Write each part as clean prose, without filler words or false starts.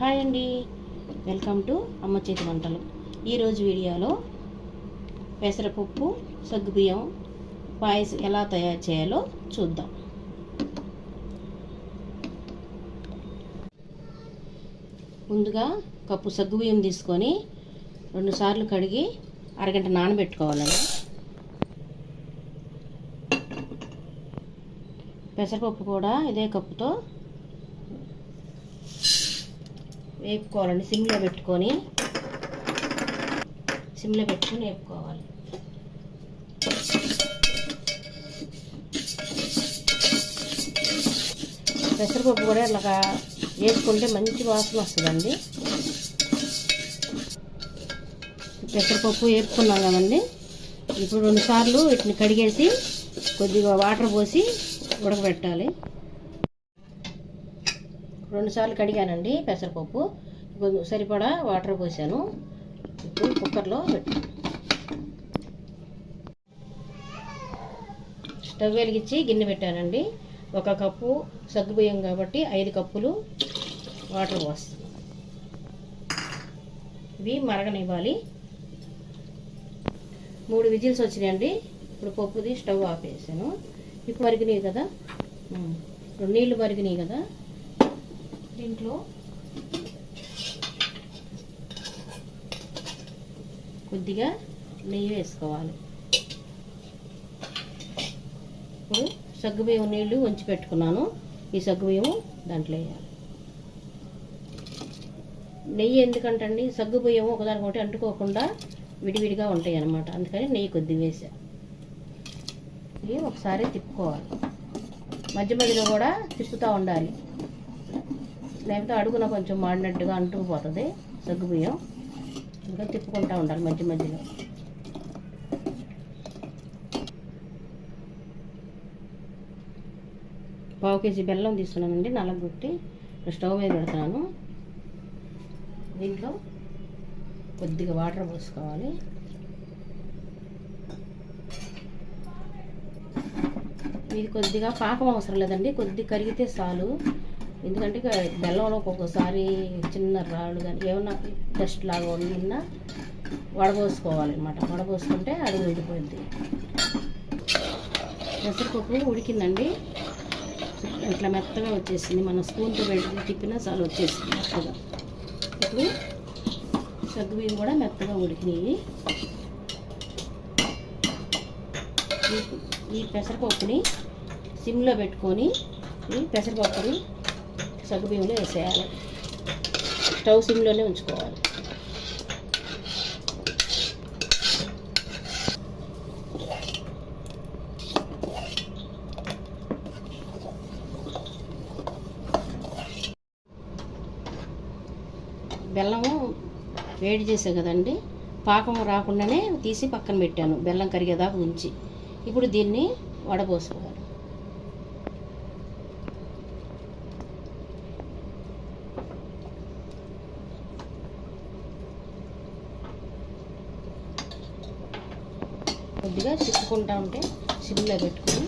Hi అండి, welcome to అమ్మ చేతి వంటలు. ఈరోజు వీడియోలో పెసరపప్పు సగ్గుబియ్యం పాయసం ఎలా తయారు చేయాలో చూద్దాం. ముందుగా కప్పు సగ్గుబియ్యం తీసుకొని 2 సార్లు కడిగి అరగంట నానబెట్టుకోవాలండి. పెసరపప్పు కూడా ఇదే కప్పుతో వేపుకోవాలండి. సిమ్లో పెట్టుకొని వేపుకోవాలి. పెసరపప్పు కూడా ఇలాగా వేసుకుంటే మంచి వాసన వస్తుందండి. పెసరపప్పు వేపుకున్నాం కదండి. ఇప్పుడు 2 సార్లు వీటిని కడిగేసి కొద్దిగా వాటర్ పోసి ఉడకబెట్టాలి. 2 సార్లు కడిగానండి పెసరపప్పు. సరిపడా వాటర్ పోసాను. ఇప్పుడు కుక్కర్లో పెట్టాను. స్టవ్ వెలిగించి గిన్నె పెట్టానండి. 1 కప్పు సగ్గుబియ్యం కాబట్టి 5 కప్పులు వాటర్ పోస్తున్నాను. ఇవి మరగనివ్వాలి. 3 విజిల్స్ వచ్చినాయండి. ఇప్పుడు పప్పుది స్టవ్ ఆపేసాను. ఇప్పుడు మరిగినాయి కదా, నీళ్ళు మరిగినాయి కదా, దీంట్లో కొద్దిగా నెయ్యి వేసుకోవాలి. ఇప్పుడు సగ్గుబియ్యం నీళ్ళు వంచి పెట్టుకున్నాను. ఈ సగ్గుబియ్యం దాంట్లో వేయాలి. నెయ్యి ఎందుకంటండి, సగ్గుబియ్యం ఒకదానికొకటి అంటుకోకుండా విడివిడిగా ఉంటాయి అన్నమాట. అందుకని నెయ్యి కొద్దిగా వేసా. ఇవి ఒకసారి తిప్పుకోవాలి. మధ్య మధ్యలో కూడా తిప్పుతూ ఉండాలి, లేకపోతే అడుగున కొంచెం మాడినట్టుగా అంటుకుపోతుంది సగ్గుబియ్యం. ఇంకా తిప్పుకుంటూ ఉండాలి మధ్య మధ్యలో. పావు కేజీ బెల్లం తీసుకున్నానండి, నలగొట్టి స్టవ్ మీద పెడుతున్నాను. దీంట్లో కొద్దిగా వాటర్ పోసుకోవాలి. ఇది కొద్దిగా పాకం అవసరం లేదండి, కొద్దిగా కరిగితే చాలు. ఎందుకంటే బెల్లంలో ఒక్కొక్కసారి చిన్న రాళ్ళు కానీ ఏమన్నా డస్ట్ లాగా ఉన్నా వడబోసుకోవాలన్నమాట. వడబోసుకుంటే అడుగు ఉడికిపోయింది. పెసరపప్పు ఉడికిందండి. ఇట్లా మెత్తగా వచ్చేసింది. మన స్పూన్తో పెట్టి తిప్పినా చాలు వచ్చేసింది మెత్తగా. ఇప్పుడు సగ్గుబియ్యం కూడా మెత్తగా ఉడికినాయి. ఈ పెసరపప్పుని సిమ్లో పెట్టుకొని ఈ పెసరపప్పుని సగ్గుబియ్యంలో వేసేయాలి. స్టవ్ సిమ్లోనే ఉంచుకోవాలి. బెల్లము వేడి చేసే కదండి, పాకం రాకుండానే తీసి పక్కన పెట్టాను బెల్లం కరిగేదాకా ఉంచి. ఇప్పుడు దీన్ని వడబోసుకోవాలి. కొద్దిగా చిక్కుకుంటూ ఉంటే సిమ్లో పెట్టుకొని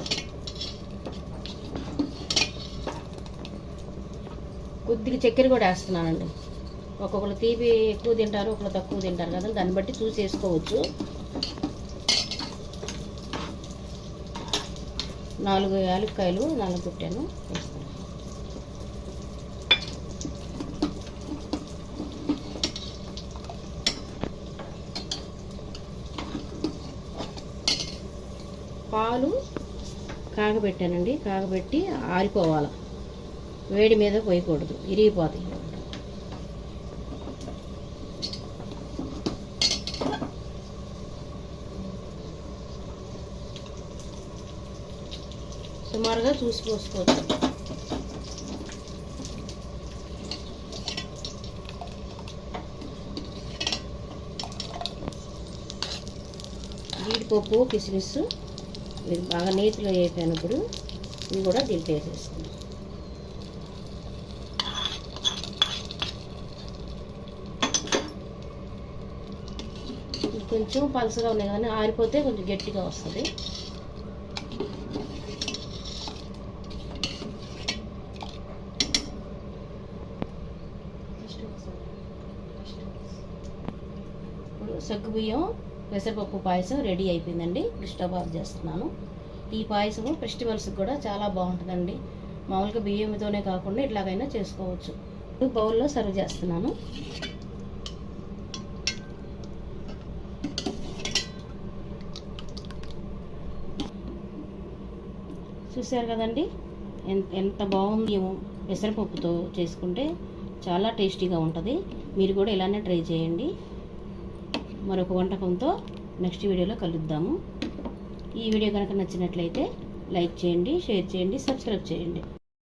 కొద్దిగా చక్కెర కూడా వేస్తున్నానండి. ఒక్కొక్కరు తీపి ఎక్కువ తింటారు, ఒకరు తక్కువ తింటారు కదా, దాన్ని బట్టి చూసి వేసుకోవచ్చు. 4 యాలక్కాయలు నలగొట్టాను, వేస్తాను. పాలు కాగబెట్టానండి. కాగబెట్టి ఆరిపోవాలి, వేడి మీద పోయకూడదు, ఇరిగిపోతాయి. సుమారుగా చూసి పోసుకోవచ్చు. జీడిపప్పు కిస్మిస్ ఇది బాగా నీటిలో వేసినప్పుడు ఇవి కూడా దీంట్లో వేసేసుకుందాం. కొంచెం పలుసగా ఉన్నాయి కానీ ఆరిపోతే కొంచెం గట్టిగా వస్తుంది. సగ్గుబియ్యం పెసరపప్పు పాయసం రెడీ అయిపోయిందండి. ఇప్పుడు స్టవ్ ఆఫ్ చేస్తున్నాను. ఈ పాయసం ఫెస్టివల్స్కి కూడా చాలా బాగుంటుందండి. మామూలుగా బియ్యంతోనే కాకుండా ఇట్లాగైనా చేసుకోవచ్చు. బౌల్లో సర్వ్ చేస్తున్నాను. చూసారు కదండి ఎంత బాగుంది. పెసరపప్పుతో చేసుకుంటే చాలా టేస్టీగా ఉంటుంది. మీరు కూడా ఇలానే ట్రై చేయండి. మరొక వంటకంతో నెక్స్ట్ వీడియోలో కలుద్దాము. ఈ వీడియో కనుక నచ్చినట్లయితే లైక్ చేయండి, షేర్ చేయండి, సబ్స్క్రైబ్ చేయండి.